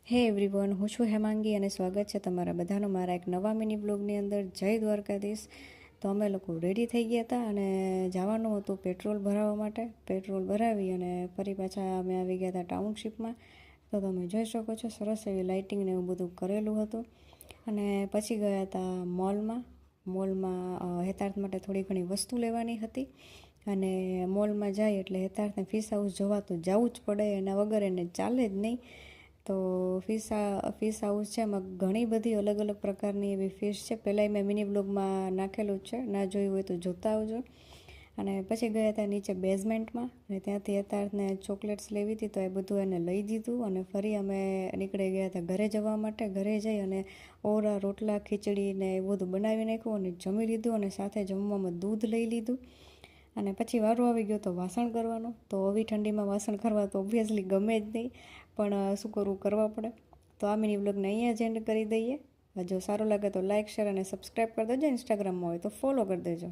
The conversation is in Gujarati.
હે એવરીવન, હું છું હેમાંગી અને સ્વાગત છે તમારા બધાનું મારા એક નવા મિની બ્લોગની અંદર. જય દ્વારકાધીશ. તો અમે લોકો રેડી થઈ ગયા હતા અને જવાનું હતું પેટ્રોલ ભરાવવા માટે. પેટ્રોલ ભરાવી અને ફરી પાછા અમે આવી ગયા હતા ટાઉનશીપમાં. તો તમે જોઈ શકો છો સરસ એવી લાઇટિંગ ને એવું બધું કરેલું હતું. અને પછી ગયા હતા મોલમાં હેતાર્થ માટે થોડી ઘણી વસ્તુ લેવાની હતી. અને મોલમાં જાય એટલે હેતાર્થને ફિશ હાઉસ જોવા તો જવું જ પડે, એના વગર એને ચાલે જ નહીં. તો ફિશ હાઉસ છે, એમાં ઘણી બધી અલગ અલગ પ્રકારની એવી ફિશ છે. પહેલાંય મેં મિની બ્લોગમાં નાખેલું જ છે, ના જોયું હોય તો જોતા આવજો. અને પછી ગયા હતા નીચે બેઝમેન્ટમાં અને ત્યાંથી યથાર્થને ચોકલેટ્સ લેવી હતી, તો એ બધું એને લઈ દીધું. અને ફરી અમે નીકળી ગયા હતા ઘરે જવા માટે. ઘરે જઈ અને ઓરા રોટલા ખીચડી ને એ બધું બનાવી નાખ્યું અને જમી લીધું. અને સાથે જમવામાં દૂધ લઈ લીધું. અને પછી વારો આવી ગયો તો વાસણ કરવાનો. તો આવી ઠંડીમાં વાસણ કરવા તો ઓબ્વિયસલી ગમે જ નહીં, પણ શું કરવું, કરવા પડે. તો આ મિની વ્લોગને અહીંયા જ એન્ડ કરી દઈએ. જો સારું લાગે તો લાઇક, શેર અને સબસ્ક્રાઈબ કરી દેજો. ઇન્સ્ટાગ્રામમાં હોય તો ફોલો કરી દેજો.